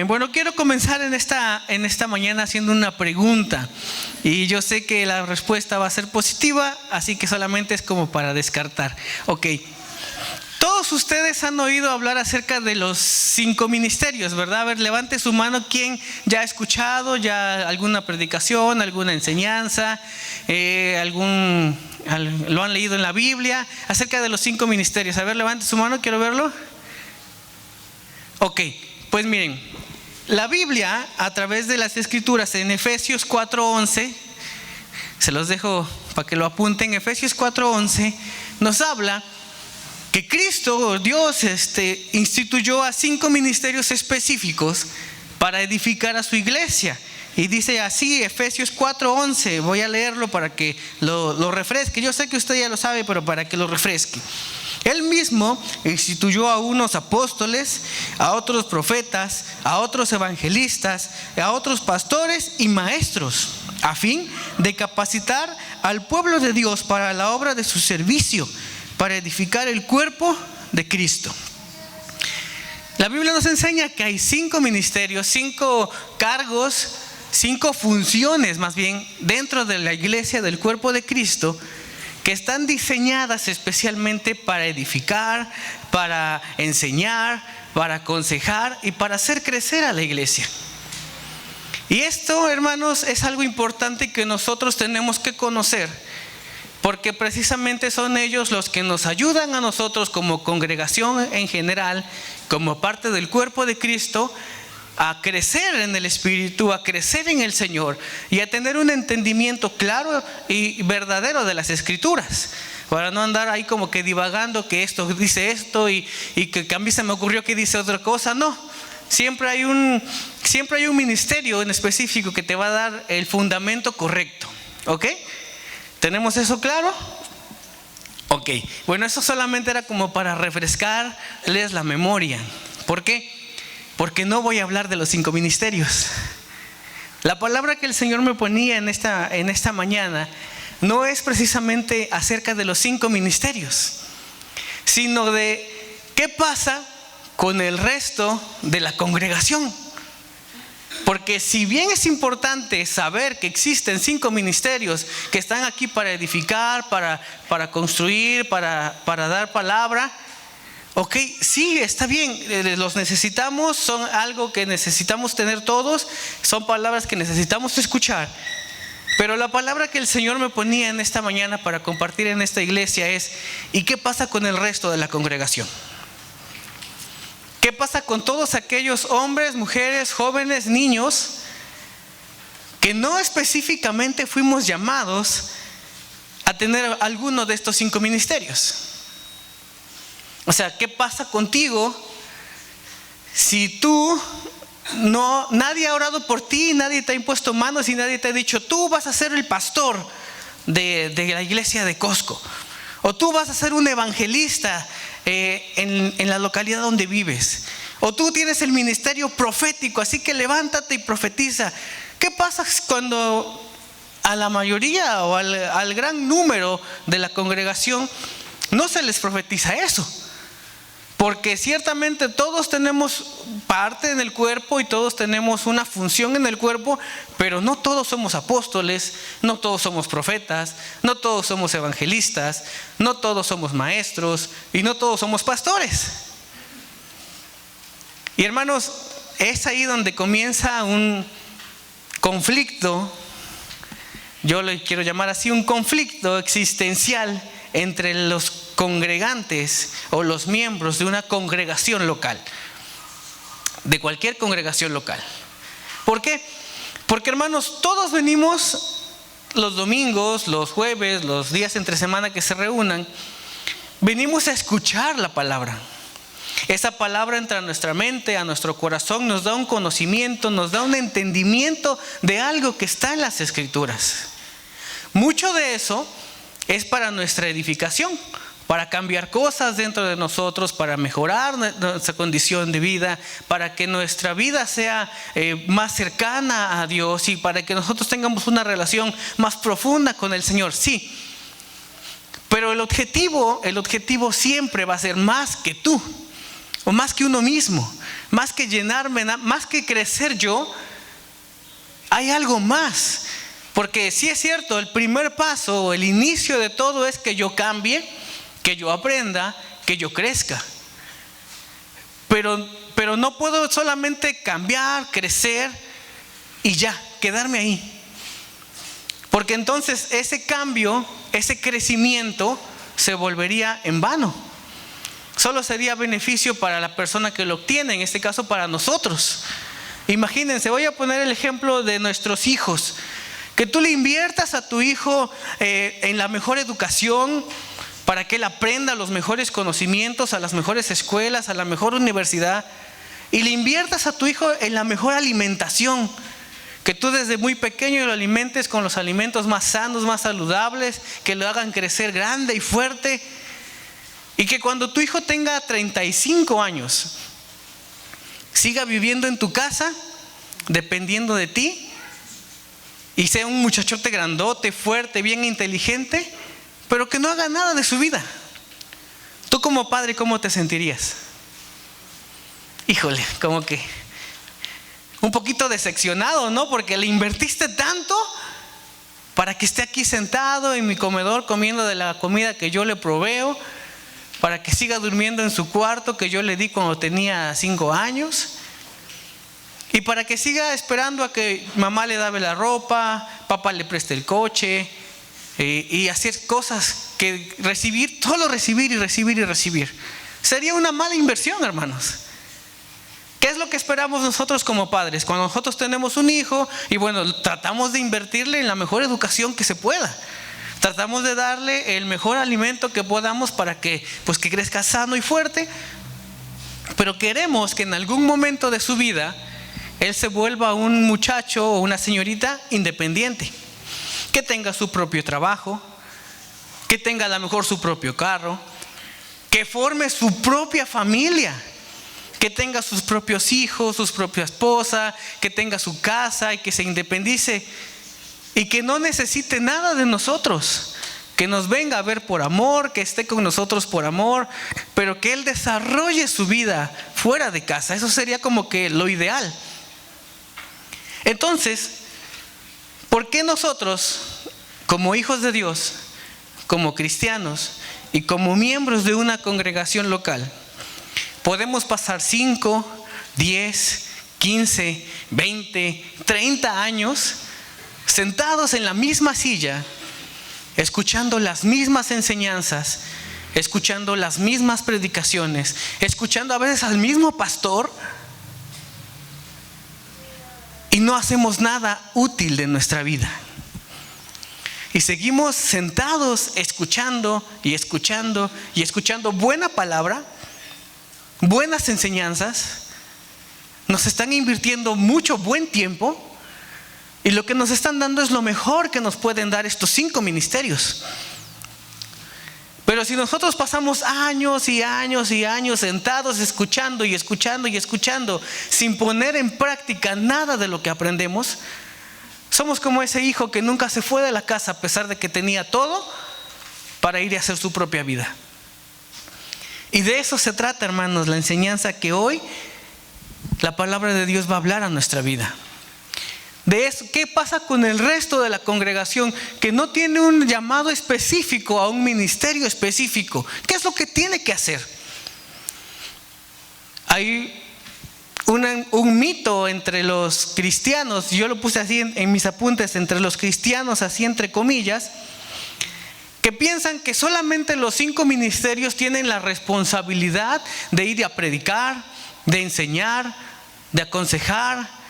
Amén. Bueno, quiero comenzar en esta mañana haciendo una pregunta. Y yo sé que la respuesta va a ser positiva, así que solamente es como para descartar. Ok. Todos ustedes han oído hablar acerca de los 5 ministerios, ¿verdad? A ver, levante su mano. ¿Quién ya ha escuchado ya alguna predicación, alguna enseñanza, lo han leído en la Biblia acerca de los 5 ministerios? A ver, levante su mano, quiero verlo. Ok, pues miren, la Biblia a través de las Escrituras en Efesios 4:11, se los dejo para que lo apunten. Efesios 4:11 nos habla que Cristo, Dios, instituyó a 5 ministerios específicos para edificar a su iglesia. Y dice así, Efesios 4:11, voy a leerlo para que lo refresque. Yo sé que usted ya lo sabe, pero para que lo refresque. Él mismo instituyó a unos apóstoles, a otros profetas, a otros evangelistas, a otros pastores y maestros, a fin de capacitar al pueblo de Dios para la obra de su servicio, para edificar el cuerpo de Cristo. La Biblia nos enseña que hay 5 ministerios, 5 cargos, 5 funciones más bien dentro de la iglesia del cuerpo de Cristo, que están diseñadas especialmente para edificar, para enseñar, para aconsejar y para hacer crecer a la iglesia. Y esto, hermanos, es algo importante que nosotros tenemos que conocer, porque precisamente son ellos los que nos ayudan a nosotros como congregación en general, como parte del cuerpo de Cristo, a crecer en el Espíritu, a crecer en el Señor y a tener un entendimiento claro y verdadero de las Escrituras, para no andar ahí como que divagando que esto dice esto y que a mí se me ocurrió que dice otra cosa. No, siempre hay un ministerio en específico que te va a dar el fundamento correcto. ¿Ok? ¿Tenemos eso claro? Ok, bueno, eso solamente era como para refrescarles la memoria. ¿Por qué? Porque no voy a hablar de los 5 ministerios. La palabra que el Señor me ponía en esta mañana no es precisamente acerca de los 5 ministerios, sino de qué pasa con el resto de la congregación. Porque si bien es importante saber que existen 5 ministerios que están aquí para edificar, para construir, para dar palabra, ok, sí, está bien, los necesitamos, son algo que necesitamos tener todos, son palabras que necesitamos escuchar. Pero la palabra que el Señor me ponía en esta mañana para compartir en esta iglesia es: ¿y qué pasa con el resto de la congregación? ¿Qué pasa con todos aquellos hombres, mujeres, jóvenes, niños que no específicamente fuimos llamados a tener alguno de estos 5 ministerios? O sea, ¿qué pasa contigo si tú nadie ha orado por ti, nadie te ha impuesto manos y nadie te ha dicho: tú vas a ser el pastor de la iglesia de Costco, o tú vas a ser un evangelista en la localidad donde vives, o tú tienes el ministerio profético, así que levántate y profetiza? ¿Qué pasa cuando a la mayoría o al gran número de la congregación no se les profetiza eso? Porque ciertamente todos tenemos parte en el cuerpo y todos tenemos una función en el cuerpo, pero no todos somos apóstoles, no todos somos profetas, no todos somos evangelistas, no todos somos maestros y no todos somos pastores. Y hermanos, es ahí donde comienza un conflicto, yo le quiero llamar así, un conflicto existencial entre los congregantes o los miembros de una congregación local, de cualquier congregación local. ¿Por qué? Porque, hermanos, todos venimos los domingos, los jueves, los días entre semana que se reúnan, venimos a escuchar la palabra. Esa palabra entra a nuestra mente, a nuestro corazón, nos da un conocimiento, nos da un entendimiento de algo que está en las Escrituras. Mucho de eso es para nuestra edificación, para cambiar cosas dentro de nosotros, para mejorar nuestra condición de vida, para que nuestra vida sea más cercana a Dios y para que nosotros tengamos una relación más profunda con el Señor. Sí, pero el objetivo siempre va a ser más que tú, o más que uno mismo, más que llenarme, más que crecer yo, hay algo más. Porque sí es cierto, el primer paso, el inicio de todo es que yo cambie, que yo aprenda, que yo crezca. Pero no puedo solamente cambiar, crecer y ya, quedarme ahí. Porque entonces ese cambio, ese crecimiento se volvería en vano. Solo sería beneficio para la persona que lo obtiene, en este caso para nosotros. Imagínense, voy a poner el ejemplo de nuestros hijos. Que tú le inviertas a tu hijo en la mejor educación para que él aprenda los mejores conocimientos, a las mejores escuelas, a la mejor universidad. Y le inviertas a tu hijo en la mejor alimentación. Que tú desde muy pequeño lo alimentes con los alimentos más sanos, más saludables, que lo hagan crecer grande y fuerte. Y que cuando tu hijo tenga 35 años, siga viviendo en tu casa, dependiendo de ti, y sea un muchachote grandote, fuerte, bien inteligente, pero que no haga nada de su vida. Tú como padre, ¿cómo te sentirías? Híjole, como que un poquito decepcionado, ¿no? Porque le invertiste tanto para que esté aquí sentado en mi comedor comiendo de la comida que yo le proveo, para que siga durmiendo en su cuarto que yo le di cuando tenía 5 años, y para que siga esperando a que mamá le lave la ropa, papá le preste el coche, y hacer cosas que recibir, solo recibir y recibir y recibir. Sería una mala inversión, hermanos. ¿Qué es lo que esperamos nosotros como padres? Cuando nosotros tenemos un hijo y bueno, tratamos de invertirle en la mejor educación que se pueda. Tratamos de darle el mejor alimento que podamos para que crezca sano y fuerte. Pero queremos que en algún momento de su vida él se vuelva un muchacho o una señorita independiente, que tenga su propio trabajo, que tenga a lo mejor su propio carro, que forme su propia familia, que tenga sus propios hijos, su propia esposa, que tenga su casa y que se independice y que no necesite nada de nosotros, que nos venga a ver por amor, que esté con nosotros por amor, pero que él desarrolle su vida fuera de casa. Eso sería como que lo ideal. Entonces, ¿por qué nosotros, como hijos de Dios, como cristianos y como miembros de una congregación local, podemos pasar 5, 10, 15, 20, 30 años sentados en la misma silla, escuchando las mismas enseñanzas, escuchando las mismas predicaciones, escuchando a veces al mismo pastor, y no hacemos nada útil de nuestra vida? Y seguimos sentados escuchando y escuchando y escuchando buena palabra, buenas enseñanzas. Nos están invirtiendo mucho buen tiempo, y lo que nos están dando es lo mejor que nos pueden dar estos 5 ministerios. Pero si nosotros pasamos años y años y años sentados escuchando y escuchando y escuchando sin poner en práctica nada de lo que aprendemos, somos como ese hijo que nunca se fue de la casa a pesar de que tenía todo para ir a hacer su propia vida. Y de eso se trata, hermanos, la enseñanza que hoy la palabra de Dios va a hablar a nuestra vida. De eso, ¿qué pasa con el resto de la congregación que no tiene un llamado específico a un ministerio específico? ¿Qué es lo que tiene que hacer? Hay un mito entre los cristianos, yo lo puse así en mis apuntes, entre los cristianos, así entre comillas, que piensan que solamente los 5 ministerios tienen la responsabilidad de ir a predicar, de enseñar, de aconsejar,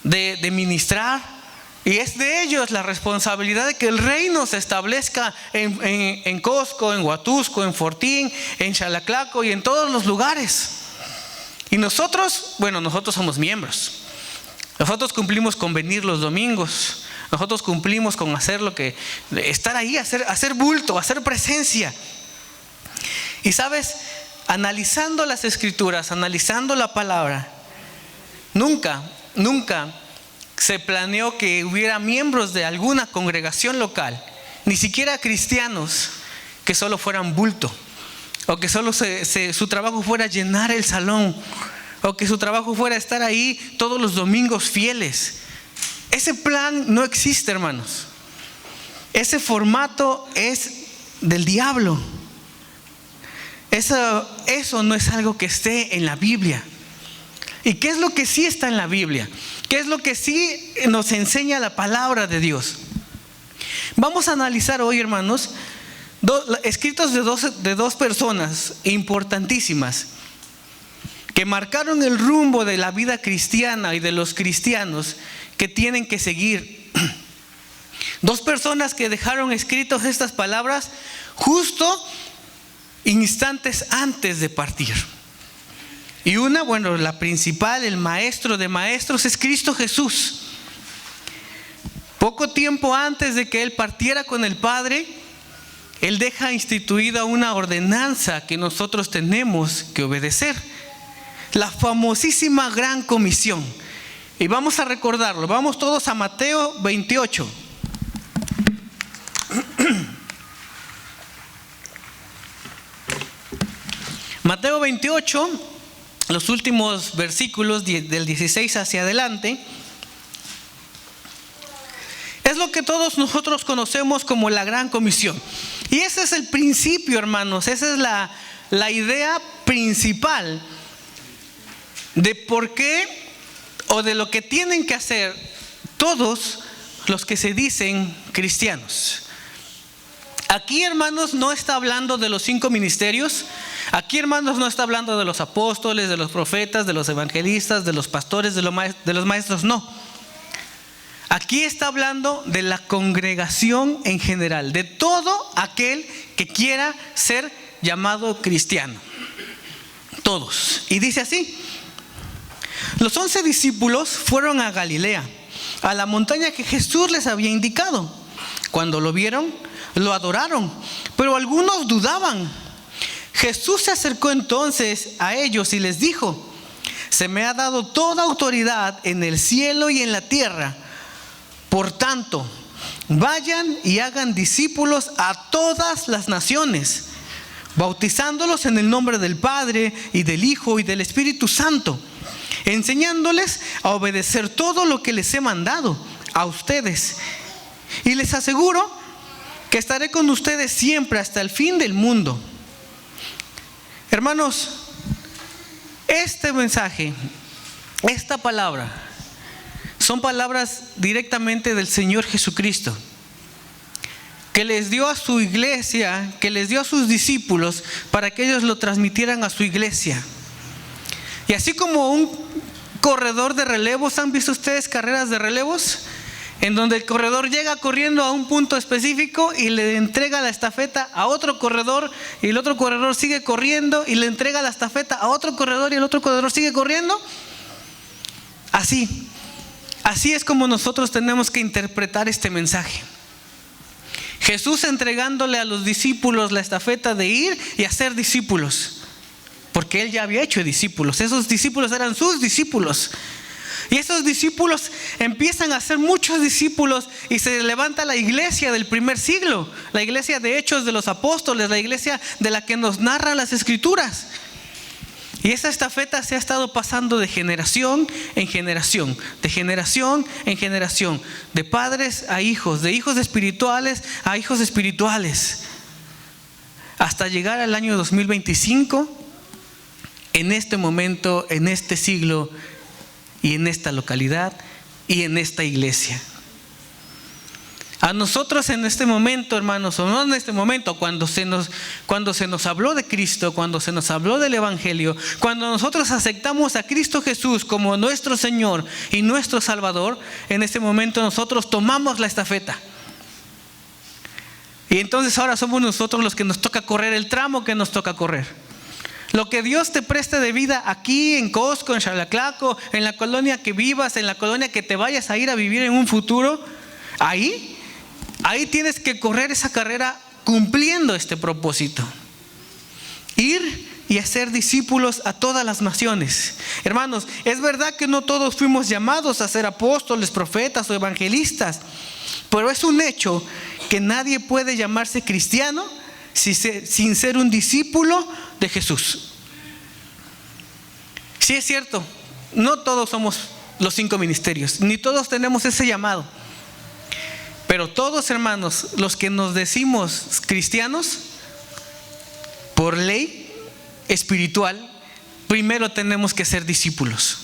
de ministrar, y es de ellos la responsabilidad de que el reino se establezca en Cosco, en Huatusco, en Fortín, en Xalaclaco y en todos los lugares. Y nosotros somos miembros. Nosotros cumplimos con venir los domingos. Nosotros cumplimos con hacer lo que, estar ahí, hacer bulto, hacer presencia. Y sabes, analizando las escrituras, analizando la palabra, nunca se planeó que hubiera miembros de alguna congregación local, ni siquiera cristianos, que solo fueran bulto, o que solo su trabajo fuera llenar el salón, o que su trabajo fuera estar ahí todos los domingos fieles. Ese plan no existe, hermanos. Ese formato es del diablo. Eso no es algo que esté en la Biblia. ¿Y qué es lo que sí está en la Biblia? ¿Qué es lo que sí nos enseña la palabra de Dios? Vamos a analizar hoy, hermanos, escritos de dos personas importantísimas que marcaron el rumbo de la vida cristiana y de los cristianos que tienen que seguir. Dos personas que dejaron escritos estas palabras justo instantes antes de partir. Y una, bueno, la principal, el maestro de maestros, es Cristo Jesús. Poco tiempo antes de que Él partiera con el Padre, Él deja instituida una ordenanza que nosotros tenemos que obedecer. La famosísima Gran Comisión. Y vamos a recordarlo. Vamos todos a Mateo 28. Mateo 28, los últimos versículos del 16 hacia adelante, es lo que todos nosotros conocemos como la Gran Comisión. Y ese es el principio, hermanos, esa es la idea principal de por qué o de lo que tienen que hacer todos los que se dicen cristianos. Aquí, hermanos, no está hablando de los 5 ministerios. Aquí, hermanos, no está hablando de los apóstoles, de los profetas, de los evangelistas, de los pastores, de los maestros, no. Aquí está hablando de la congregación en general, de todo aquel que quiera ser llamado cristiano. Todos. Y dice así: los 11 discípulos fueron a Galilea, a la montaña que Jesús les había indicado. Cuando lo vieron, lo adoraron, pero algunos dudaban. Jesús se acercó entonces a ellos y les dijo: se me ha dado toda autoridad en el cielo y en la tierra. Por tanto, vayan y hagan discípulos a todas las naciones, bautizándolos en el nombre del Padre y del Hijo y del Espíritu Santo, enseñándoles a obedecer todo lo que les he mandado a ustedes. Y les aseguro que estaré con ustedes siempre hasta el fin del mundo. Hermanos, este mensaje, esta palabra, son palabras directamente del Señor Jesucristo, que les dio a su iglesia, que les dio a sus discípulos para que ellos lo transmitieran a su iglesia. Y así como un corredor de relevos, ¿han visto ustedes carreras de relevos? En donde el corredor llega corriendo a un punto específico y le entrega la estafeta a otro corredor, y el otro corredor sigue corriendo y le entrega la estafeta a otro corredor y el otro corredor sigue corriendo. Así es como nosotros tenemos que interpretar este mensaje. Jesús entregándole a los discípulos la estafeta de ir y hacer discípulos, porque Él ya había hecho discípulos. Esos discípulos eran sus discípulos. Y esos discípulos empiezan a hacer muchos discípulos y se levanta la iglesia del primer siglo, la iglesia de Hechos de los Apóstoles, la iglesia de la que nos narran las Escrituras. Y esa estafeta se ha estado pasando de generación en generación, de generación en generación, de padres a hijos, de hijos espirituales a hijos espirituales, hasta llegar al año 2025, en este momento, en este siglo, y en esta localidad y en esta iglesia. A nosotros en este momento, hermanos, o no en este momento, cuando se nos habló de Cristo, cuando se nos habló del Evangelio, cuando nosotros aceptamos a Cristo Jesús como nuestro Señor y nuestro Salvador, en este momento nosotros tomamos la estafeta. Y entonces ahora somos nosotros los que nos toca correr el tramo que nos toca correr. Lo que Dios te preste de vida aquí en Costco, en Xalaclaco, en la colonia que vivas, en la colonia que te vayas a ir a vivir en un futuro, ahí tienes que correr esa carrera cumpliendo este propósito. Ir y hacer discípulos a todas las naciones. Hermanos, es verdad que no todos fuimos llamados a ser apóstoles, profetas o evangelistas, pero es un hecho que nadie puede llamarse cristiano sin ser un discípulo de Jesús. Sí es cierto, no todos somos los 5 ministerios, ni todos tenemos ese llamado. Pero todos, hermanos, los que nos decimos cristianos, por ley espiritual, primero tenemos que ser discípulos.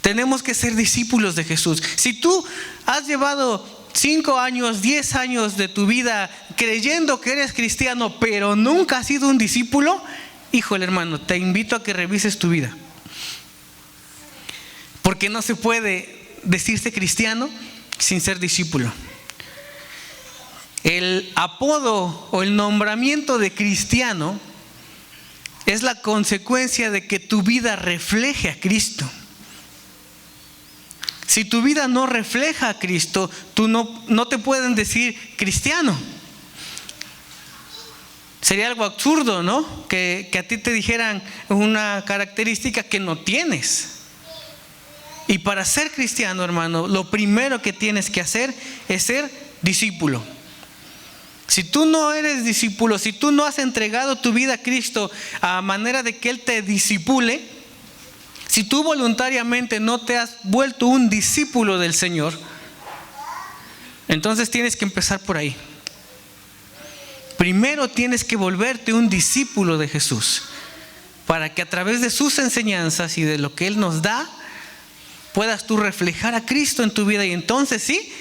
Tenemos que ser discípulos de Jesús. Si tú has llevado 5 años, 10 años de tu vida creyendo que eres cristiano, pero nunca has sido un discípulo, híjole, hermano, te invito a que revises tu vida. Porque no se puede decirse cristiano sin ser discípulo. El apodo o el nombramiento de cristiano es la consecuencia de que tu vida refleje a Cristo. Si tu vida no refleja a Cristo, tú no te pueden decir cristiano. Sería algo absurdo, ¿no? Que a ti te dijeran una característica que no tienes. Y para ser cristiano, hermano, lo primero que tienes que hacer es ser discípulo. Si tú no eres discípulo, si tú no has entregado tu vida a Cristo a manera de que Él te discipule, si tú voluntariamente no te has vuelto un discípulo del Señor, entonces tienes que empezar por ahí. Primero tienes que volverte un discípulo de Jesús, para que a través de sus enseñanzas y de lo que Él nos da, puedas tú reflejar a Cristo en tu vida. Y entonces sí,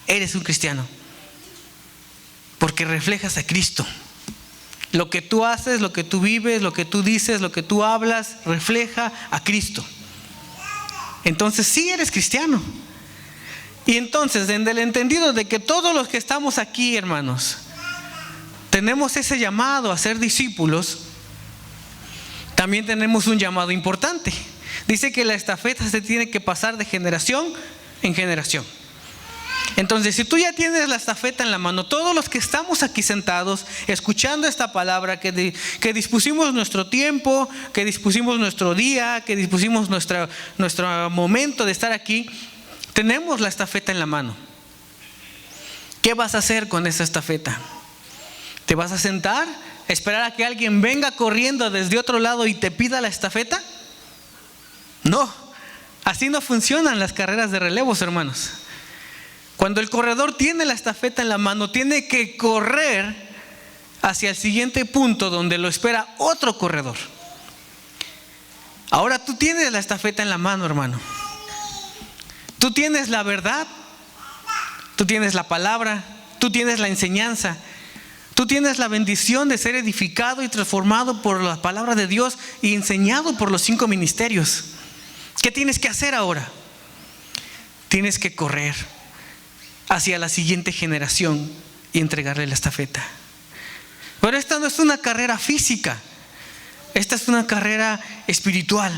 eres un cristiano, porque reflejas a Cristo. Lo que tú haces, lo que tú vives, lo que tú dices, lo que tú hablas, refleja a Cristo. Entonces sí eres cristiano. Y entonces, en el entendido de que todos los que estamos aquí, hermanos, tenemos ese llamado a ser discípulos, también tenemos un llamado importante. Dice que la estafeta se tiene que pasar de generación en generación. Entonces, si tú ya tienes la estafeta en la mano, todos los que estamos aquí sentados, escuchando esta palabra, que dispusimos nuestro tiempo, que dispusimos nuestro día, que dispusimos nuestro momento de estar aquí, tenemos la estafeta en la mano. ¿Qué vas a hacer con esa estafeta? ¿Te vas a sentar, esperar a que alguien venga corriendo desde otro lado y te pida la estafeta? No, así no funcionan las carreras de relevos, hermanos. Cuando el corredor tiene la estafeta en la mano, tiene que correr hacia el siguiente punto donde lo espera otro corredor. Ahora tú tienes la estafeta en la mano, hermano. Tú tienes la verdad, tú tienes la palabra, tú tienes la enseñanza, tú tienes la bendición de ser edificado y transformado por la palabra de Dios y enseñado por los 5 ministerios. ¿Qué tienes que hacer ahora? Tienes que correr hacia la siguiente generación y entregarle la estafeta. Pero esta no es una carrera física, esta es una carrera espiritual,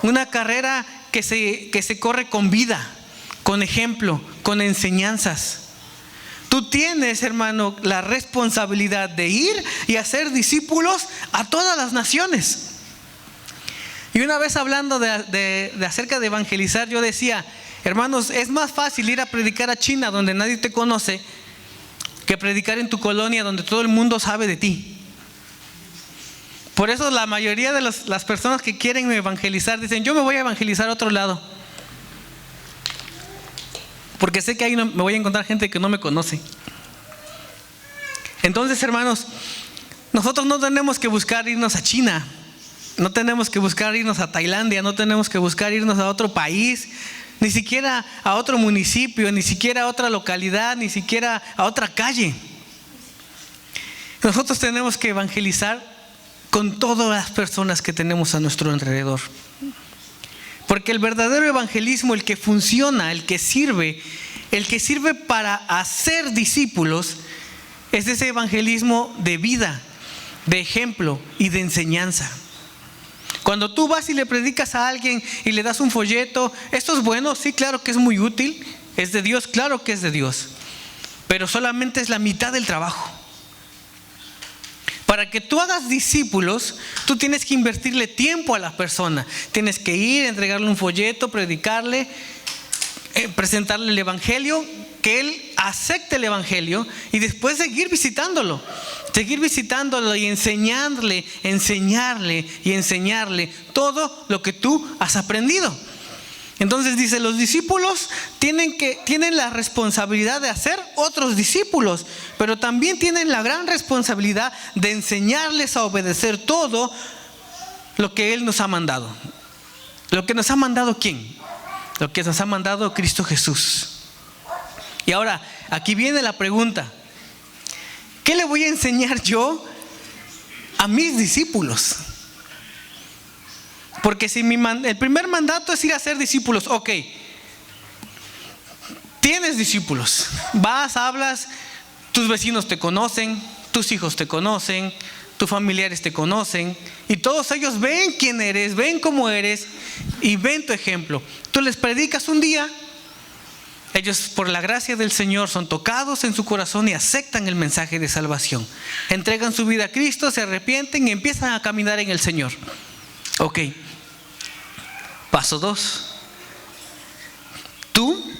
una carrera que se corre con vida, con ejemplo, con enseñanzas. Tú tienes, hermano, la responsabilidad de ir y hacer discípulos a todas las naciones. Y una vez hablando de acerca de evangelizar, yo decía, hermanos, es más fácil ir a predicar a China, donde nadie te conoce, que predicar en tu colonia, donde todo el mundo sabe de ti. Por eso la mayoría de las personas que quieren evangelizar dicen, yo me voy a evangelizar a otro lado, porque sé que ahí me voy a encontrar gente que no me conoce. Entonces, hermanos, nosotros no tenemos que buscar irnos a China, no tenemos que buscar irnos a Tailandia, no tenemos que buscar irnos a otro país, ni siquiera a otro municipio, ni siquiera a otra localidad, ni siquiera a otra calle. Nosotros tenemos que evangelizar con todas las personas que tenemos a nuestro alrededor. Porque el verdadero evangelismo, el que funciona, el que sirve para hacer discípulos, es ese evangelismo de vida, de ejemplo y de enseñanza. Cuando tú vas y le predicas a alguien y le das un folleto, ¿esto es bueno? Sí, claro que es muy útil. ¿Es de Dios? Claro que es de Dios. Pero solamente es la mitad del trabajo. Para que tú hagas discípulos, tú tienes que invertirle tiempo a la persona. Tienes que ir, entregarle un folleto, predicarle, presentarle el evangelio, que él acepte el evangelio y después seguir visitándolo. Seguir visitándolo y enseñarle todo lo que tú has aprendido. Entonces dice, los discípulos tienen la responsabilidad de hacer otros discípulos, pero también tienen la gran responsabilidad de enseñarles a obedecer todo lo que Él nos ha mandado. ¿Lo que nos ha mandado quién? Lo que nos ha mandado Cristo Jesús. Y ahora, aquí viene la pregunta: ¿qué le voy a enseñar yo a mis discípulos? Porque si el primer mandato es ir a ser discípulos, ok, tienes discípulos, vas, hablas, tus vecinos te conocen, tus hijos te conocen, tus familiares te conocen, y todos ellos ven quién eres, ven cómo eres y ven tu ejemplo. Tú les predicas un día, ellos por la gracia del Señor son tocados en su corazón y aceptan el mensaje de salvación, entregan su vida a Cristo, se arrepienten y empiezan a caminar en el Señor. Ok, paso 2. Tú,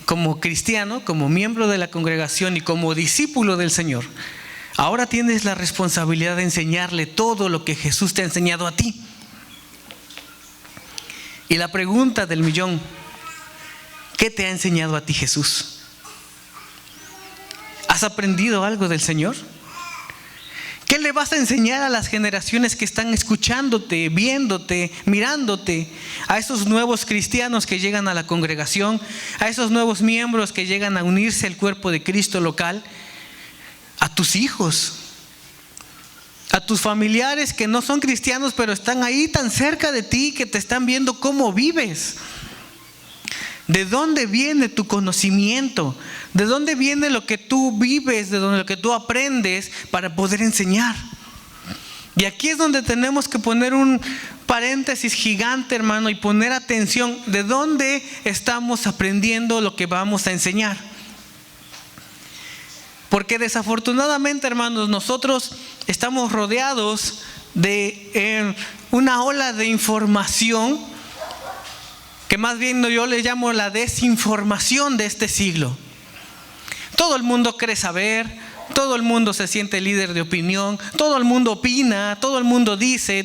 como cristiano, como miembro de la congregación y como discípulo del Señor, ahora tienes la responsabilidad de enseñarle todo lo que Jesús te ha enseñado a ti. Y la pregunta del millón: ¿qué te ha enseñado a ti Jesús? ¿Has aprendido algo del Señor? ¿Qué le vas a enseñar a las generaciones que están escuchándote, viéndote, mirándote? A esos nuevos cristianos que llegan a la congregación, a esos nuevos miembros que llegan a unirse al cuerpo de Cristo local, a tus hijos, a tus familiares que no son cristianos pero están ahí tan cerca de ti, que te están viendo cómo vives. ¿De dónde viene tu conocimiento? ¿De dónde viene lo que tú vives, de lo que tú aprendes para poder enseñar? Y aquí es donde tenemos que poner un paréntesis gigante, hermano, y poner atención. ¿De dónde estamos aprendiendo lo que vamos a enseñar? Porque desafortunadamente, hermanos, nosotros estamos rodeados de una ola de información que más bien yo le llamo la desinformación de este siglo. Todo el mundo cree saber, todo el mundo se siente líder de opinión, todo el mundo opina, todo el mundo dice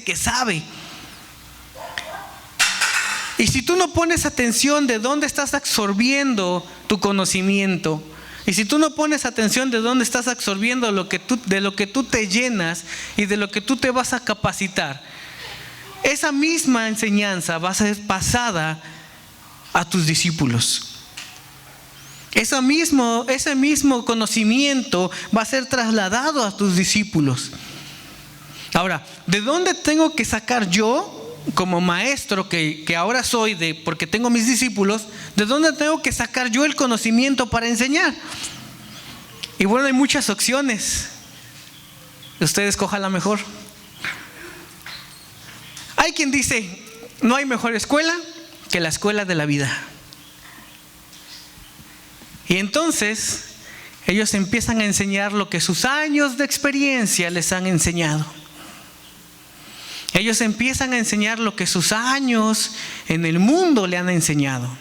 que sabe. Y si tú no pones atención de dónde estás absorbiendo tu conocimiento, y si tú no pones atención de dónde estás absorbiendo de lo que tú te llenas y de lo que tú te vas a capacitar, esa misma enseñanza va a ser pasada a tus discípulos. Ese mismo conocimiento va a ser trasladado a tus discípulos. Ahora, ¿de dónde tengo que sacar yo, como maestro que ahora soy, porque tengo mis discípulos, de dónde tengo que sacar yo el conocimiento para enseñar? Y bueno, hay muchas opciones. Usted escoja la mejor. Hay quien dice: no hay mejor escuela que la escuela de la vida. Y entonces ellos empiezan a enseñar lo que sus años de experiencia les han enseñado. Ellos empiezan a enseñar lo que sus años en el mundo le han enseñado.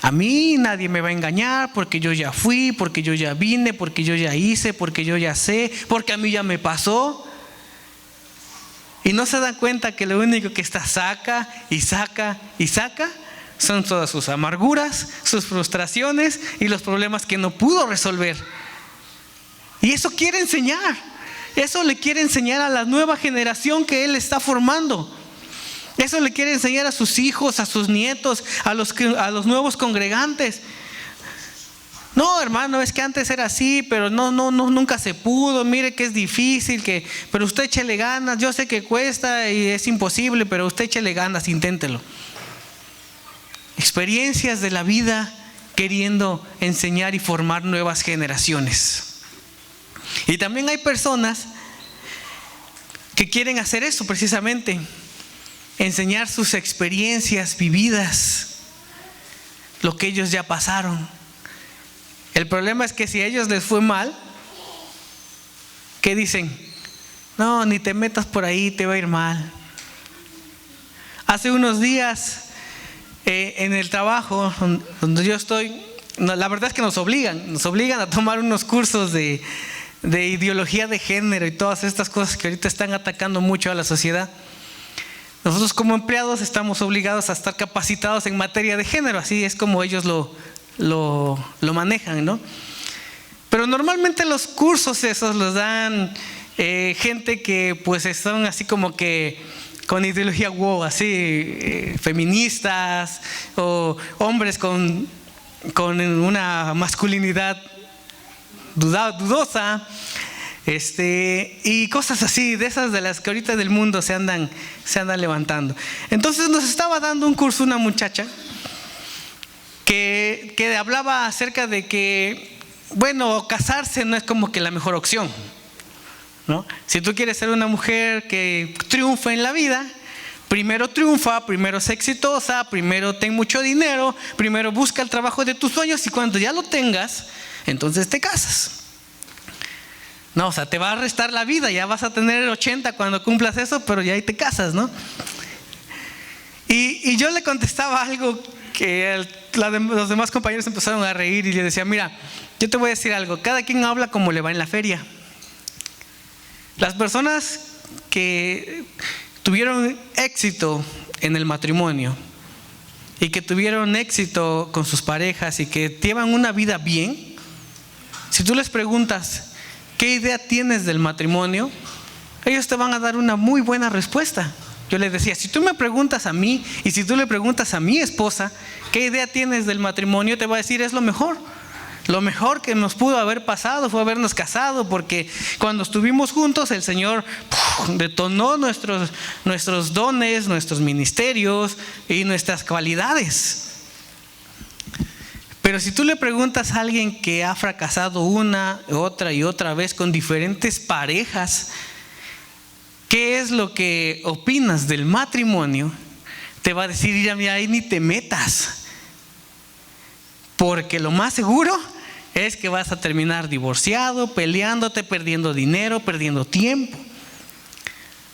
A mí nadie me va a engañar porque yo ya fui, porque yo ya vine, porque yo ya hice, porque yo ya sé, porque a mí ya me pasó. Y no se dan cuenta que lo único que está saca son todas sus amarguras, sus frustraciones y los problemas que no pudo resolver. Y eso quiere enseñar. Eso le quiere enseñar a la nueva generación que él está formando. Eso le quiere enseñar a sus hijos, a sus nietos, a los nuevos congregantes. No, hermano, es que antes era así, pero nunca se pudo. Mire que es difícil, pero usted échele ganas. Yo sé que cuesta y es imposible, pero usted échele ganas, inténtelo. Experiencias de la vida queriendo enseñar y formar nuevas generaciones. Y también hay personas que quieren hacer eso precisamente, enseñar sus experiencias vividas, lo que ellos ya pasaron. El problema es que si a ellos les fue mal, ¿qué dicen? No, ni te metas por ahí, te va a ir mal. Hace unos días en el trabajo donde yo estoy, la verdad es que nos obligan a tomar unos cursos de ideología de género y todas estas cosas que ahorita están atacando mucho a la sociedad. Nosotros como empleados estamos obligados a estar capacitados en materia de género, así es como ellos lo manejan, ¿no? Pero normalmente los cursos esos los dan gente que pues son así como que con ideología wow, así feministas o hombres con una masculinidad dudosa, y cosas así, de esas de las que ahorita del mundo se andan levantando. Entonces nos estaba dando un curso una muchacha que hablaba acerca de que, bueno, casarse no es como que la mejor opción, ¿no? Si tú quieres ser una mujer que triunfe en la vida, primero triunfa, primero sé exitosa, primero ten mucho dinero, primero busca el trabajo de tus sueños y cuando ya lo tengas, entonces te casas. No, o sea, te va a restar la vida, ya vas a tener 80 cuando cumplas eso, pero ya ahí te casas, ¿no? Y yo le contestaba algo que los demás compañeros empezaron a reír y le decía, mira, yo te voy a decir algo, cada quien habla como le va en la feria. Las personas que tuvieron éxito en el matrimonio y que tuvieron éxito con sus parejas y que llevan una vida bien, si tú les preguntas, ¿qué idea tienes del matrimonio? Ellos te van a dar una muy buena respuesta. Yo les decía, si tú me preguntas a mí y si tú le preguntas a mi esposa, ¿qué idea tienes del matrimonio? Te va a decir, es lo mejor. Lo mejor que nos pudo haber pasado fue habernos casado, porque cuando estuvimos juntos el Señor detonó nuestros dones, nuestros ministerios y nuestras cualidades. Pero si tú le preguntas a alguien que ha fracasado una, otra y otra vez con diferentes parejas, ¿qué es lo que opinas del matrimonio? Te va a decir, ya mira, ahí ni te metas, porque lo más seguro es que vas a terminar divorciado, peleándote, perdiendo dinero, perdiendo tiempo.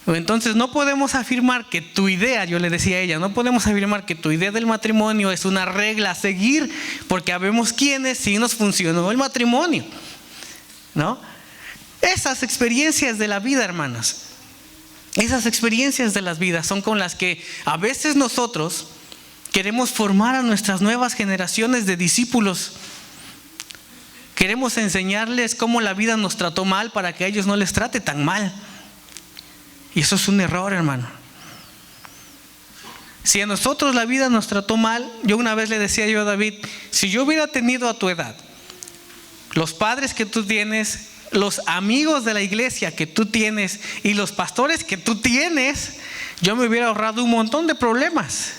Entonces no podemos afirmar que tu idea, yo le decía a ella, no podemos afirmar que tu idea del matrimonio es una regla a seguir, porque habemos quienes sí nos funcionó el matrimonio, ¿no? Esas experiencias de la vida, hermanos, esas experiencias de las vidas son con las que a veces nosotros queremos formar a nuestras nuevas generaciones de discípulos. Queremos enseñarles cómo la vida nos trató mal para que a ellos no les trate tan mal. Y eso es un error, hermano. Si a nosotros la vida nos trató mal, yo una vez le decía yo a David, si yo hubiera tenido a tu edad, los padres que tú tienes, los amigos de la iglesia que tú tienes y los pastores que tú tienes, yo me hubiera ahorrado un montón de problemas.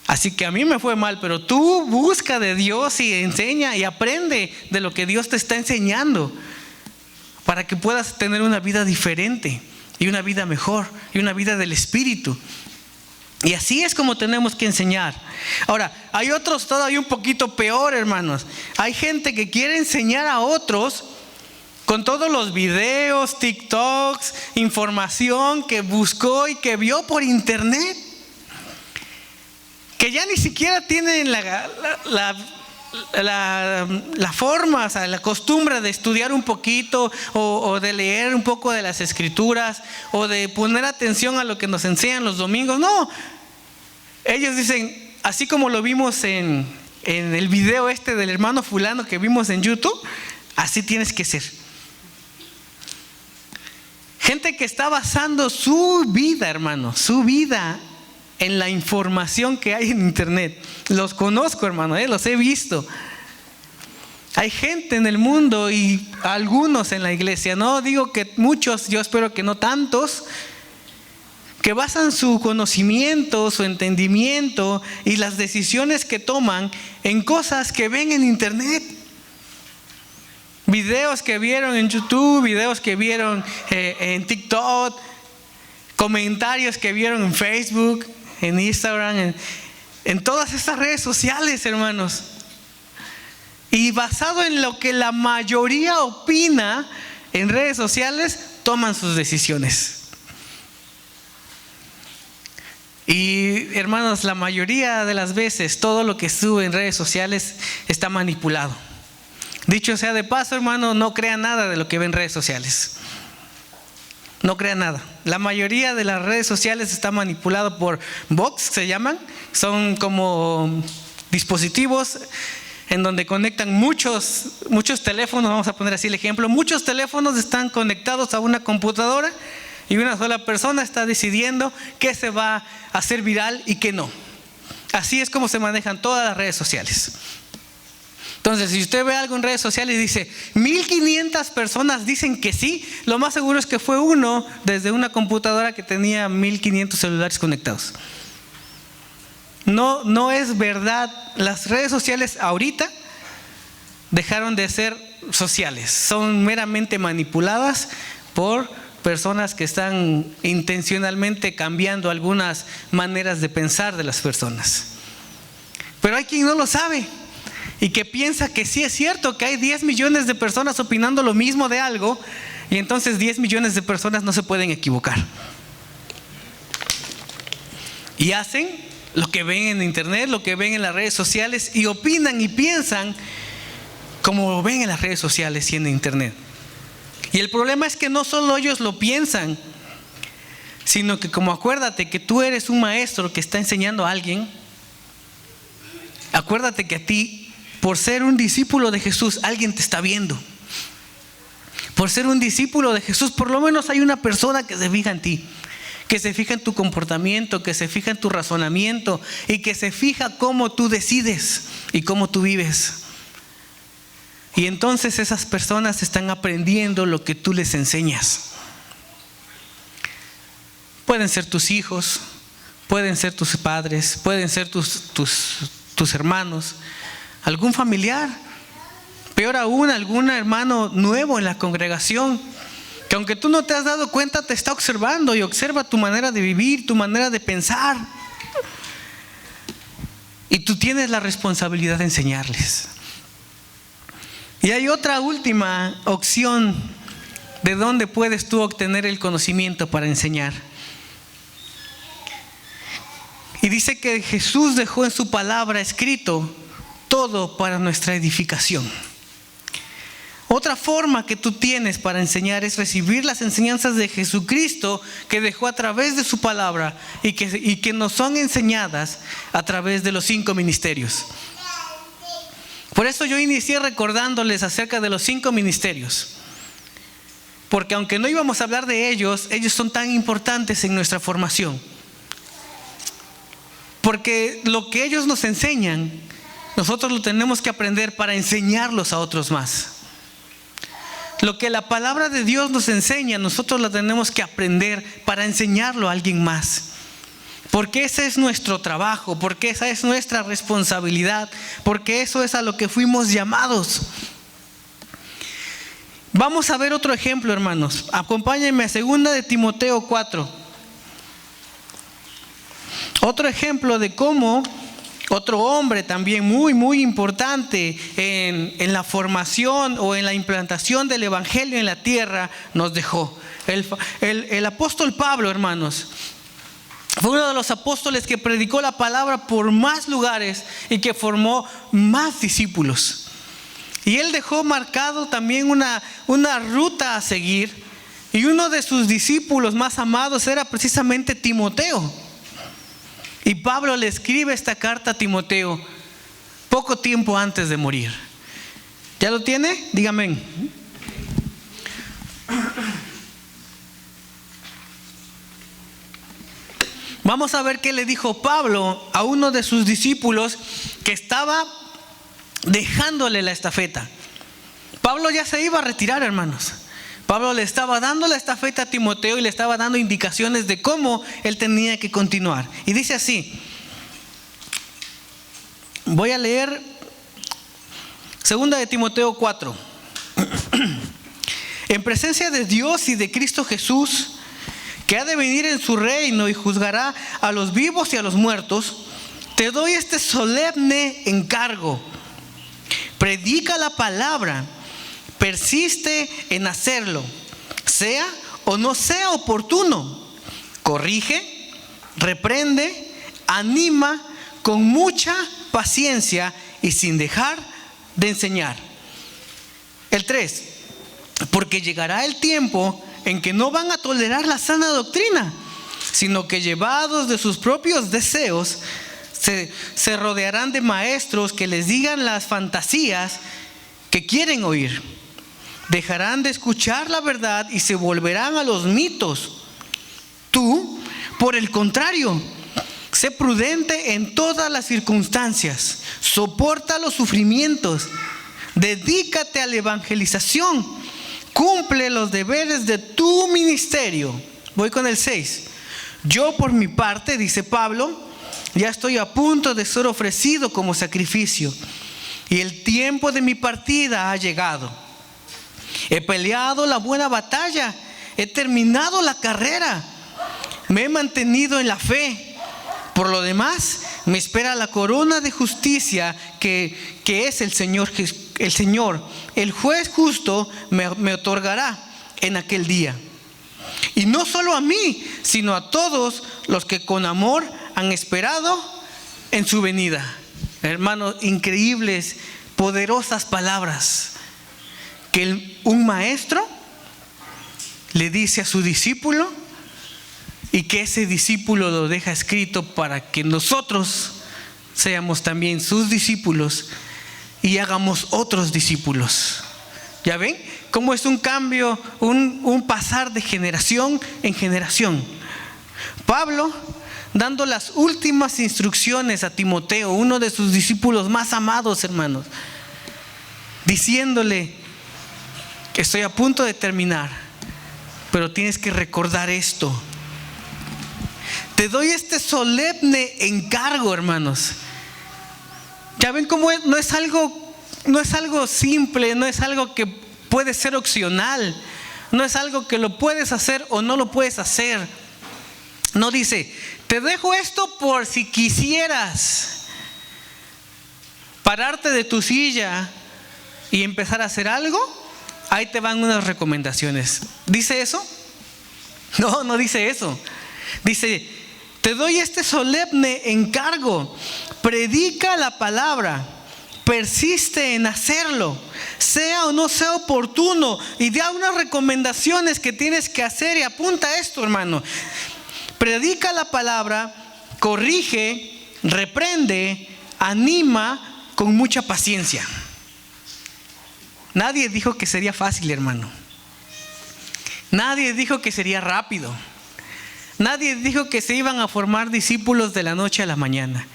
Así que a mí me fue mal, pero tú busca de Dios y enseña y aprende de lo que Dios te está enseñando para que puedas tener una vida diferente y una vida mejor y una vida del Espíritu. Y así es como tenemos que enseñar. Ahora, hay otros todavía un poquito peor, hermanos. Hay gente que quiere enseñar a otros con todos los videos, TikToks, información que buscó y que vio por internet, que ya ni siquiera tienen la forma, o sea, la costumbre de estudiar un poquito o de leer un poco de las escrituras o de poner atención a lo que nos enseñan los domingos. No, ellos dicen, así como lo vimos en el video del hermano fulano que vimos en YouTube, así tienes que ser. Gente que está basando su vida, hermano, su vida en la información que hay en internet. Los conozco, hermano, los he visto. Hay gente en el mundo y algunos en la iglesia, no digo que muchos, yo espero que no tantos, que basan su conocimiento, su entendimiento y las decisiones que toman en cosas que ven en internet. Videos que vieron en YouTube, videos que vieron en TikTok, comentarios que vieron en Facebook, en Instagram, en todas estas redes sociales, hermanos. Y basado en lo que la mayoría opina en redes sociales, toman sus decisiones. Y hermanos, la mayoría de las veces todo lo que sube en redes sociales está manipulado. Dicho sea de paso, hermano, no crea nada de lo que ve en redes sociales. No crea nada. La mayoría de las redes sociales está manipulado por bots, se llaman. Son como dispositivos en donde conectan muchos teléfonos, vamos a poner así el ejemplo. Muchos teléfonos están conectados a una computadora y una sola persona está decidiendo qué se va a hacer viral y qué no. Así es como se manejan todas las redes sociales. Entonces, si usted ve algo en redes sociales y dice 1500 personas dicen que sí, lo más seguro es que fue uno desde una computadora que tenía 1500 celulares conectados. No es verdad. Las redes sociales ahorita dejaron de ser sociales, son meramente manipuladas por personas que están intencionalmente cambiando algunas maneras de pensar de las personas. Pero hay quien no lo sabe y que piensa que sí es cierto que hay 10 millones de personas opinando lo mismo de algo, y entonces 10 millones de personas no se pueden equivocar. Y hacen lo que ven en internet, lo que ven en las redes sociales, y opinan y piensan como lo ven en las redes sociales y en internet. Y el problema es que no solo ellos lo piensan, sino que, como acuérdate que tú eres un maestro que está enseñando a alguien, acuérdate que a ti, por ser un discípulo de Jesús, alguien te está viendo. Por ser un discípulo de Jesús, por lo menos hay una persona que se fija en ti, que se fija en tu comportamiento, que se fija en tu razonamiento y que se fija cómo tú decides y cómo tú vives. Y entonces esas personas están aprendiendo lo que tú les enseñas. Pueden ser tus hijos, pueden ser tus padres, pueden ser tus hermanos, algún familiar, peor aún, algún hermano nuevo en la congregación, que aunque tú no te has dado cuenta, te está observando y observa tu manera de vivir, tu manera de pensar. Y tú tienes la responsabilidad de enseñarles. Y hay otra última opción de dónde puedes tú obtener el conocimiento para enseñar. Y dice que Jesús dejó en su palabra escrito todo para nuestra edificación. Otra forma que tú tienes para enseñar es recibir las enseñanzas de Jesucristo que dejó a través de su palabra y que nos son enseñadas a través de los 5 ministerios. Por eso yo inicié recordándoles acerca de los 5 ministerios. Porque aunque no íbamos a hablar de ellos, ellos son tan importantes en nuestra formación. Porque lo que ellos nos enseñan, nosotros lo tenemos que aprender para enseñarlos a otros más. Lo que la palabra de Dios nos enseña, nosotros lo tenemos que aprender para enseñarlo a alguien más. Porque ese es nuestro trabajo, porque esa es nuestra responsabilidad, porque eso es a lo que fuimos llamados. Vamos a ver otro ejemplo, hermanos. Acompáñenme a 2 de Timoteo 4. Otro ejemplo de cómo otro hombre también muy importante en la formación o en la implantación del evangelio en la tierra nos dejó. El apóstol Pablo, hermanos, fue uno de los apóstoles que predicó la palabra por más lugares y que formó más discípulos. Y él dejó marcado también una ruta a seguir. Y uno de sus discípulos más amados era precisamente Timoteo. Y Pablo le escribe esta carta a Timoteo poco tiempo antes de morir. ¿Ya lo tiene? Dígame. Vamos a ver qué le dijo Pablo a uno de sus discípulos que estaba dejándole la estafeta. Pablo ya se iba a retirar, hermanos. Pablo le estaba dando la estafeta a Timoteo y le estaba dando indicaciones de cómo él tenía que continuar. Y dice así, voy a leer 2 de Timoteo 4. En presencia de Dios y de Cristo Jesús, que ha de venir en su reino y juzgará a los vivos y a los muertos, te doy este solemne encargo. Predica la palabra, persiste en hacerlo, sea o no sea oportuno. Corrige, reprende, anima con mucha paciencia y sin dejar de enseñar. El 3, porque llegará el tiempo en que no van a tolerar la sana doctrina, sino que llevados de sus propios deseos, se rodearán de maestros que les digan las fantasías que quieren oír. Dejarán de escuchar la verdad y se volverán a los mitos. Tú, por el contrario, sé prudente en todas las circunstancias, soporta los sufrimientos, dedícate a la evangelización, cumple los deberes de tu ministerio. Voy con el 6. Yo por mi parte, dice Pablo, ya estoy a punto de ser ofrecido como sacrificio y el tiempo de mi partida ha llegado. He peleado la buena batalla, he terminado la carrera, me he mantenido en la fe. Por lo demás, me espera la corona de justicia que es el Señor, el juez justo me otorgará en aquel día. Y no solo a mí, sino a todos los que con amor han esperado en su venida. Hermanos, increíbles, poderosas palabras que un maestro le dice a su discípulo y que ese discípulo lo deja escrito para que nosotros seamos también sus discípulos y hagamos otros discípulos. ¿Ya ven? Cómo es un cambio, un pasar de generación en generación. Pablo, dando las últimas instrucciones a Timoteo, uno de sus discípulos más amados, hermanos, diciéndole: estoy a punto de terminar, pero tienes que recordar esto. Te doy este solemne encargo, hermanos. Ya ven cómo no es algo simple, no es algo que puede ser opcional, no es algo que lo puedes hacer o no lo puedes hacer. No dice: te dejo esto por si quisieras pararte de tu silla y empezar a hacer algo. Ahí te van unas recomendaciones. ¿Dice eso? No dice eso. Dice: te doy este solemne encargo, predica la palabra, persiste en hacerlo, sea o no sea oportuno, y da unas recomendaciones que tienes que hacer. Y apunta esto, hermano: predica la palabra, corrige, reprende, anima con mucha paciencia. Nadie dijo que sería fácil, hermano. Nadie dijo que sería rápido. Nadie dijo que se iban a formar discípulos de la noche a la mañana.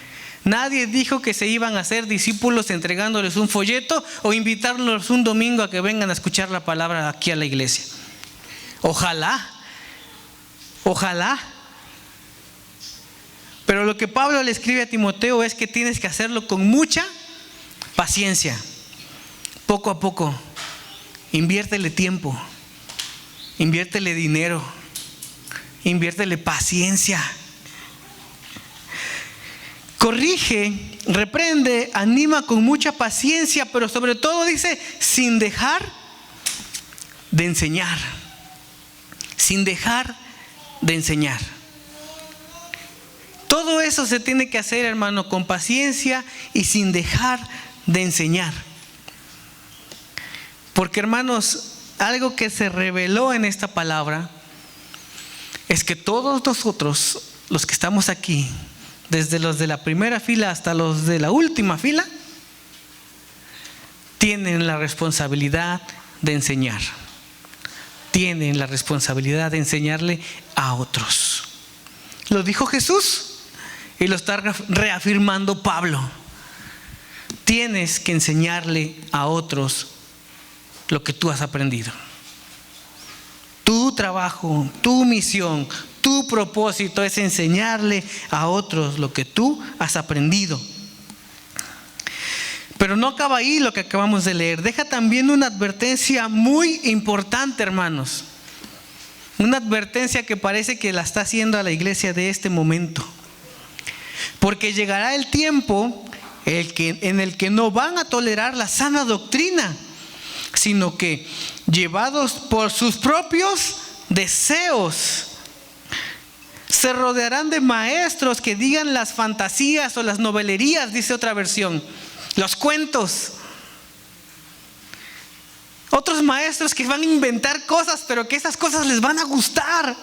Nadie dijo que se iban a hacer discípulos entregándoles un folleto o invitarlos un domingo a que vengan a escuchar la palabra aquí a la iglesia. Ojalá. Pero lo que Pablo le escribe a Timoteo es que tienes que hacerlo con mucha paciencia. Poco a poco. Inviértele tiempo. Inviértele dinero. Inviértele paciencia. Corrige, reprende, anima con mucha paciencia, pero sobre todo dice: sin dejar de enseñar. Sin dejar de enseñar. Todo eso se tiene que hacer, hermano, con paciencia y sin dejar de enseñar. Porque, hermanos, algo que se reveló en esta palabra es que todos nosotros, los que estamos aquí, desde los de la primera fila hasta los de la última fila, tienen la responsabilidad de enseñar. Tienen la responsabilidad de enseñarle a otros. Lo dijo Jesús y lo está reafirmando Pablo. Tienes que enseñarle a otros lo que tú has aprendido. Tu trabajo, tu misión, tu propósito es enseñarle a otros lo que tú has aprendido. Pero no acaba ahí lo que acabamos de leer. Deja también una advertencia muy importante, hermanos. Una advertencia que parece que la está haciendo a la iglesia de este momento. Porque llegará el tiempo en el que no van a tolerar la sana doctrina, sino que, llevados por sus propios deseos, se rodearán de maestros que digan las fantasías o las novelerías, dice otra versión, los cuentos. Otros maestros que van a inventar cosas, pero que esas cosas les van a gustar.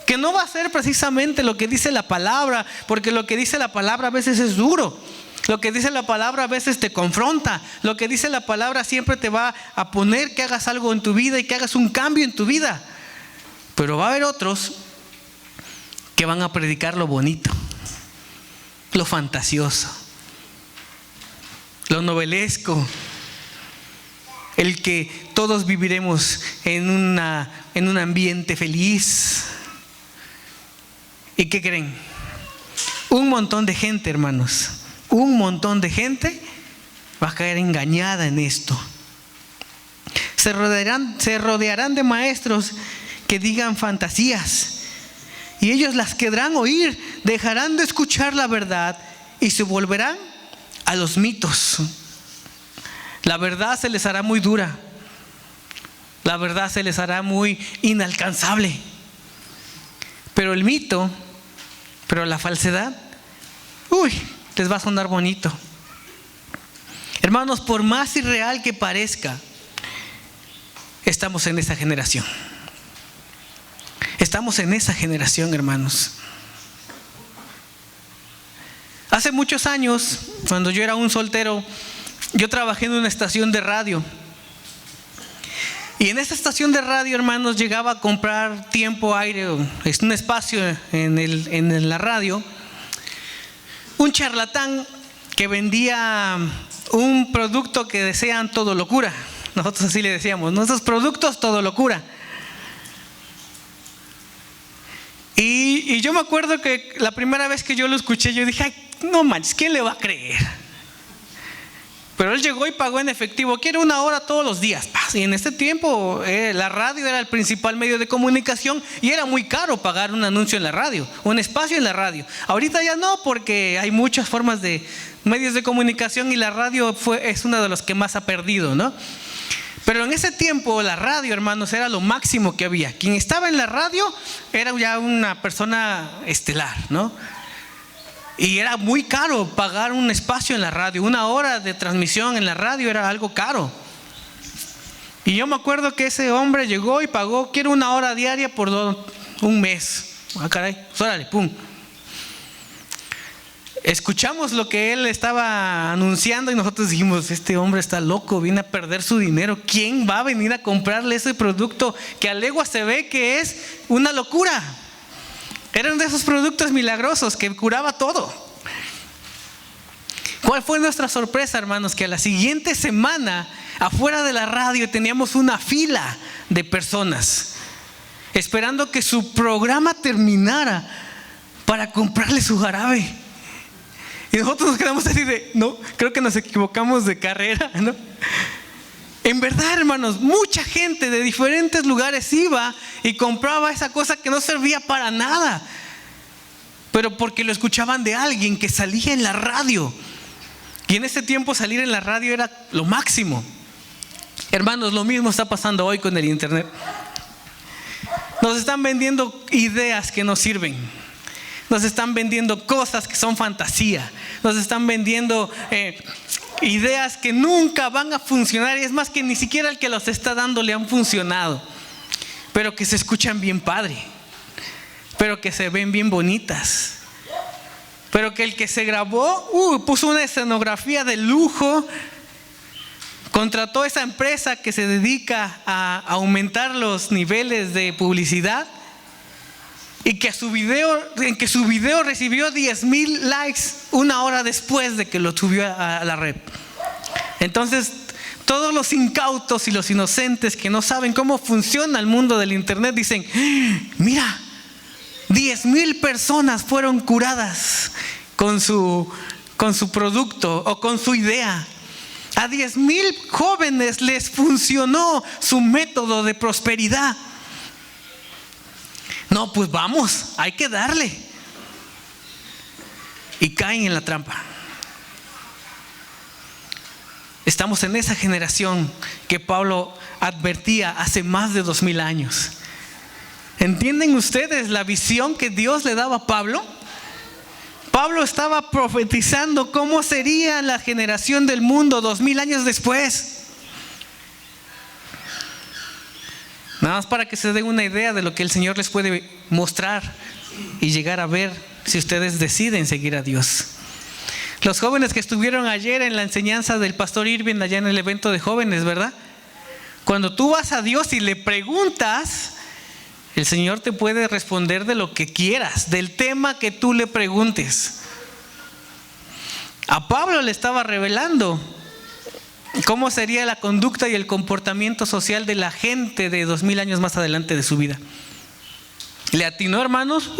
Que no va a ser precisamente lo que dice la palabra, porque lo que dice la palabra a veces es duro. Lo que dice la palabra a veces te confronta. Lo que dice la palabra siempre te va a poner que hagas algo en tu vida y que hagas un cambio en tu vida. Pero va a haber otros que van a predicar lo bonito, lo fantasioso, lo novelesco, el que todos viviremos en un ambiente feliz. ¿Y qué creen? Un montón de gente, hermanos, un montón de gente va a caer engañada en esto. Se rodearán de maestros que digan fantasías, y ellos las querrán oír, dejarán de escuchar la verdad y se volverán a los mitos. La verdad se les hará muy dura, la verdad se les hará muy inalcanzable, pero el mito, pero la falsedad, les va a sonar bonito. Hermanos, por más irreal que parezca, estamos en esa generación. Estamos en esa generación, hermanos. Hace muchos años, cuando yo era un soltero, yo trabajé en una estación de radio. Y en esa estación de radio, hermanos, llegaba a comprar tiempo, aire, un espacio en la radio, un charlatán que vendía un producto que desean todo locura. Nosotros así le decíamos, nuestros productos todo locura. Y yo me acuerdo que la primera vez que yo lo escuché, yo dije, ay, no manches, ¿quién le va a creer? Pero él llegó y pagó en efectivo. Quiero 1 hora todos los días. Y en este tiempo la radio era el principal medio de comunicación y era muy caro pagar un anuncio en la radio, un espacio en la radio. Ahorita ya no, porque hay muchas formas de medios de comunicación y la radio es uno de los que más ha perdido, ¿no? Pero en ese tiempo la radio, hermanos, era lo máximo que había. Quien estaba en la radio era ya una persona estelar, ¿no? Y era muy caro pagar un espacio en la radio. 1 hora de transmisión en la radio era algo caro. Y yo me acuerdo que ese hombre llegó y pagó, quiero 1 hora diaria por un mes. Ah, caray, órale, pum. Escuchamos lo que él estaba anunciando y nosotros dijimos, este hombre está loco, viene a perder su dinero. ¿Quién va a venir a comprarle ese producto que a legua se ve que es una locura? Eran de esos productos milagrosos que curaba todo. ¿Cuál fue nuestra sorpresa, hermanos? Que a la siguiente semana, afuera de la radio, teníamos una fila de personas esperando que su programa terminara para comprarle su jarabe. Y nosotros nos quedamos así de, no, creo que nos equivocamos de carrera, ¿no? En verdad, hermanos, mucha gente de diferentes lugares iba y compraba esa cosa que no servía para nada, pero porque lo escuchaban de alguien que salía en la radio. Y en ese tiempo salir en la radio era lo máximo. Hermanos, lo mismo está pasando hoy con el internet. Nos están vendiendo ideas que no sirven. Nos están vendiendo cosas que son fantasía. Nos están vendiendo ideas que nunca van a funcionar. Y es más, que ni siquiera el que los está dando le han funcionado. Pero que se escuchan bien padre. Pero que se ven bien bonitas. Pero que el que se grabó, puso una escenografía de lujo. Contrató a esa empresa que se dedica a aumentar los niveles de publicidad. Y que su video recibió 10,000 likes 1 hora después de que lo subió a la red. Entonces, todos los incautos y los inocentes que no saben cómo funciona el mundo del internet dicen, mira, 10,000 personas fueron curadas con su producto o con su idea. A 10,000 jóvenes les funcionó su método de prosperidad. No, pues vamos, hay que darle. Y caen en la trampa. Estamos en esa generación que Pablo advertía hace más de 2,000 años. ¿Entienden ustedes la visión que Dios le daba a Pablo? Pablo estaba profetizando cómo sería la generación del mundo 2000 años después. Nada más para que se den una idea de lo que el Señor les puede mostrar y llegar a ver si ustedes deciden seguir a Dios. Los jóvenes que estuvieron ayer en la enseñanza del pastor Irving allá en el evento de jóvenes, ¿verdad? Cuando tú vas a Dios y le preguntas, el Señor te puede responder de lo que quieras, del tema que tú le preguntes. A Pablo le estaba revelando cómo sería la conducta y el comportamiento social de la gente de 2000 años más adelante de su vida. Le atinó, hermanos,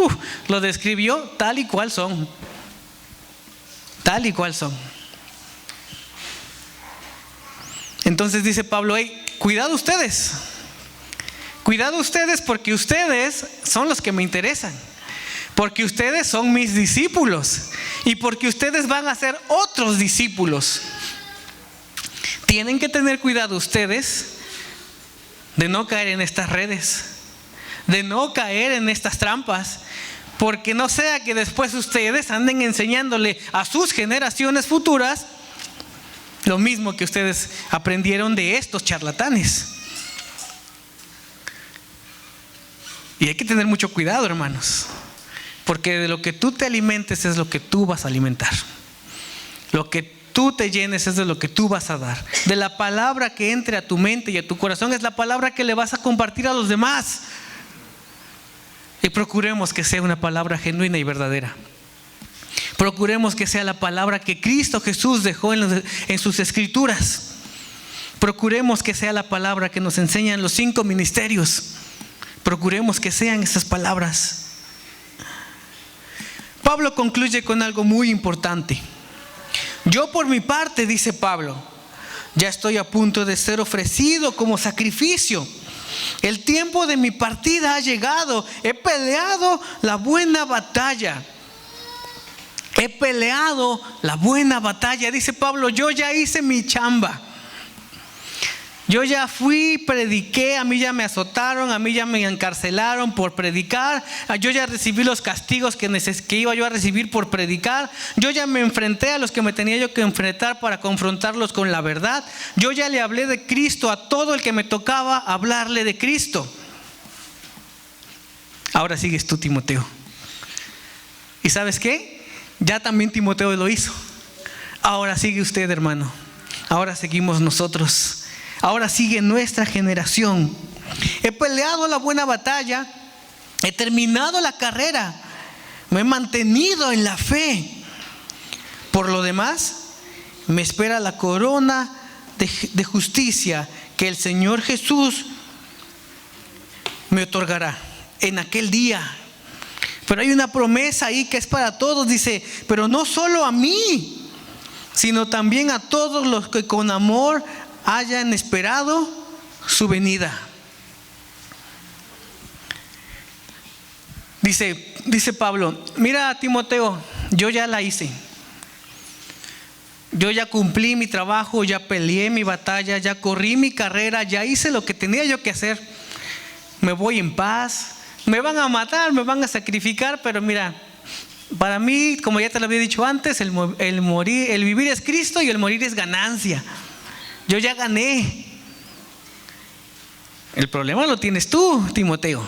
lo describió tal y cual son. Tal y cual son. Entonces dice Pablo, hey, cuidado ustedes. Cuidado ustedes, porque ustedes son los que me interesan. Porque ustedes son mis discípulos. Y porque ustedes van a ser otros discípulos. Tienen que tener cuidado ustedes de no caer en estas redes, de no caer en estas trampas, porque no sea que después ustedes anden enseñándole a sus generaciones futuras lo mismo que ustedes aprendieron de estos charlatanes. Y hay que tener mucho cuidado, hermanos, porque de lo que tú te alimentes es lo que tú vas a alimentar. Lo que tú te llenes es de lo que tú vas a dar. De la palabra que entre a tu mente y a tu corazón es la palabra que le vas a compartir a los demás. Y procuremos que sea una palabra genuina y verdadera. Procuremos que sea la palabra que Cristo Jesús dejó en sus escrituras. Procuremos que sea la palabra que nos enseñan los 5 ministerios. Procuremos que sean esas palabras. Pablo concluye con algo muy importante. Yo por mi parte, dice Pablo, ya estoy a punto de ser ofrecido como sacrificio. El tiempo de mi partida ha llegado. He peleado la buena batalla. He peleado la buena batalla. Dice Pablo, yo ya hice mi chamba. Yo ya fui, prediqué, a mí ya me azotaron, a mí ya me encarcelaron por predicar, yo ya recibí los castigos que iba yo a recibir por predicar, yo ya me enfrenté a los que me tenía yo que enfrentar para confrontarlos con la verdad, yo ya le hablé de Cristo a todo el que me tocaba hablarle de Cristo. Ahora sigues tú, Timoteo. ¿Y sabes qué? Ya también Timoteo lo hizo. Ahora sigue usted, hermano. Ahora seguimos nosotros. Ahora sigue nuestra generación. He peleado la buena batalla, he terminado la carrera, me he mantenido en la fe. Por lo demás, me espera la corona de justicia que el Señor Jesús me otorgará en aquel día. Pero hay una promesa ahí que es para todos, dice, pero no solo a mí, sino también a todos los que con amor hayan esperado su venida. Dice Pablo, mira, Timoteo, yo ya la hice. Yo ya cumplí mi trabajo, ya peleé mi batalla, ya corrí mi carrera, ya hice lo que tenía yo que hacer. Me voy en paz. Me van a matar, me van a sacrificar, pero mira, para mí, como ya te lo había dicho antes, el vivir es Cristo y el morir es ganancia. Yo ya gané. El problema lo tienes tú, Timoteo,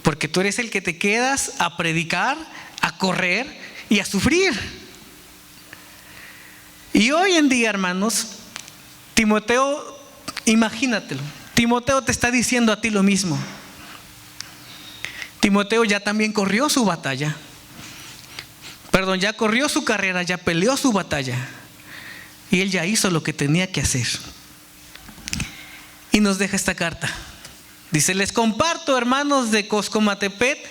porque tú eres el que te quedas a predicar, a correr y a sufrir. Y hoy en día, hermanos, Timoteo, imagínatelo, Timoteo te está diciendo a ti lo mismo. Timoteo ya también corrió su batalla. Ya corrió su carrera, ya peleó su batalla. Y él ya hizo lo que tenía que hacer. Y nos deja esta carta. Dice, les comparto, hermanos de Coscomatepet,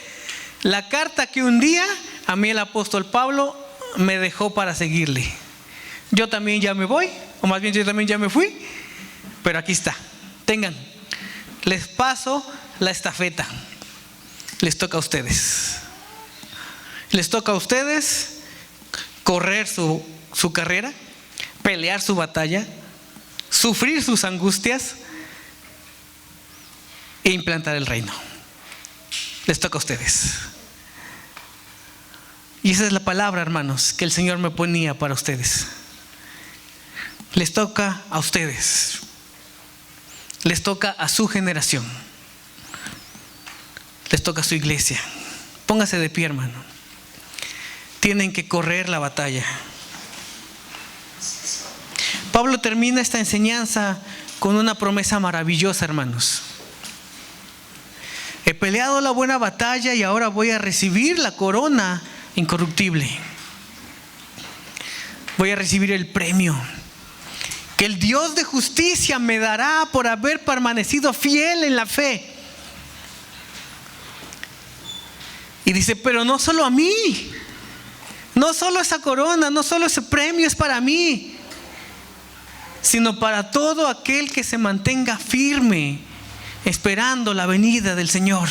la carta que un día a mí el apóstol Pablo me dejó para seguirle. Yo también ya me voy, o más bien yo también ya me fui, pero aquí está. Tengan, les paso la estafeta. Les toca a ustedes. Les toca a ustedes correr su carrera, pelear su batalla, sufrir sus angustias e implantar el reino. Les toca a ustedes. Y esa es la palabra, hermanos, que el Señor me ponía para ustedes. Les toca a ustedes. Les toca a su generación. Les toca a su iglesia. Póngase de pie, hermano. Tienen que correr la batalla. Pablo termina esta enseñanza con una promesa maravillosa, hermanos. He peleado la buena batalla y ahora voy a recibir la corona incorruptible. Voy a recibir el premio que el Dios de justicia me dará por haber permanecido fiel en la fe. Y dice, pero no solo a mí, no solo esa corona, no solo ese premio es para mí, sino para todo aquel que se mantenga firme esperando la venida del Señor.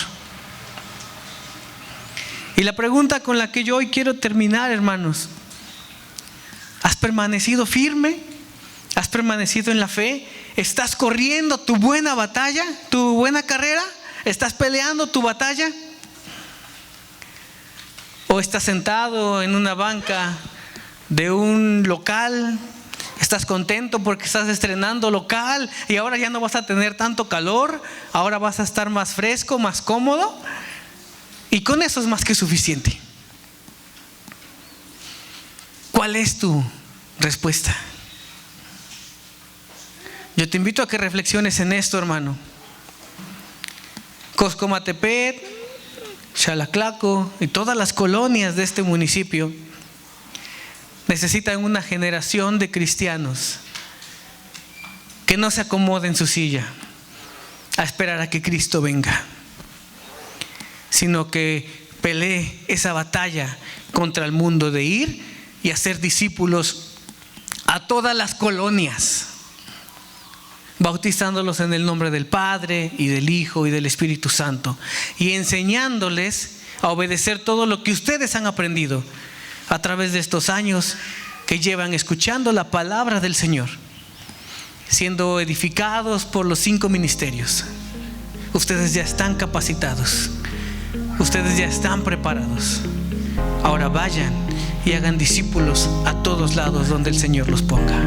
Y la pregunta con la que yo hoy quiero terminar, hermanos: ¿has permanecido firme? ¿Has permanecido en la fe? ¿Estás corriendo tu buena batalla, tu buena carrera? ¿Estás peleando tu batalla? ¿O estás sentado en una banca de un local? ¿Estás contento porque estás estrenando local y ahora ya no vas a tener tanto calor? Ahora vas a estar más fresco, más cómodo. Y con eso es más que suficiente. ¿Cuál es tu respuesta? Yo te invito a que reflexiones en esto, hermano. Coscomatepet, Xalaclaco y todas las colonias de este municipio necesitan una generación de cristianos que no se acomoden en su silla a esperar a que Cristo venga, sino que pelee esa batalla contra el mundo de ir y hacer discípulos a todas las colonias, bautizándolos en el nombre del Padre y del Hijo y del Espíritu Santo, y enseñándoles a obedecer todo lo que ustedes han aprendido a través de estos años que llevan escuchando la palabra del Señor, siendo edificados por los 5 ministerios. Ustedes ya están capacitados, ustedes ya están preparados. Ahora vayan y hagan discípulos a todos lados donde el Señor los ponga.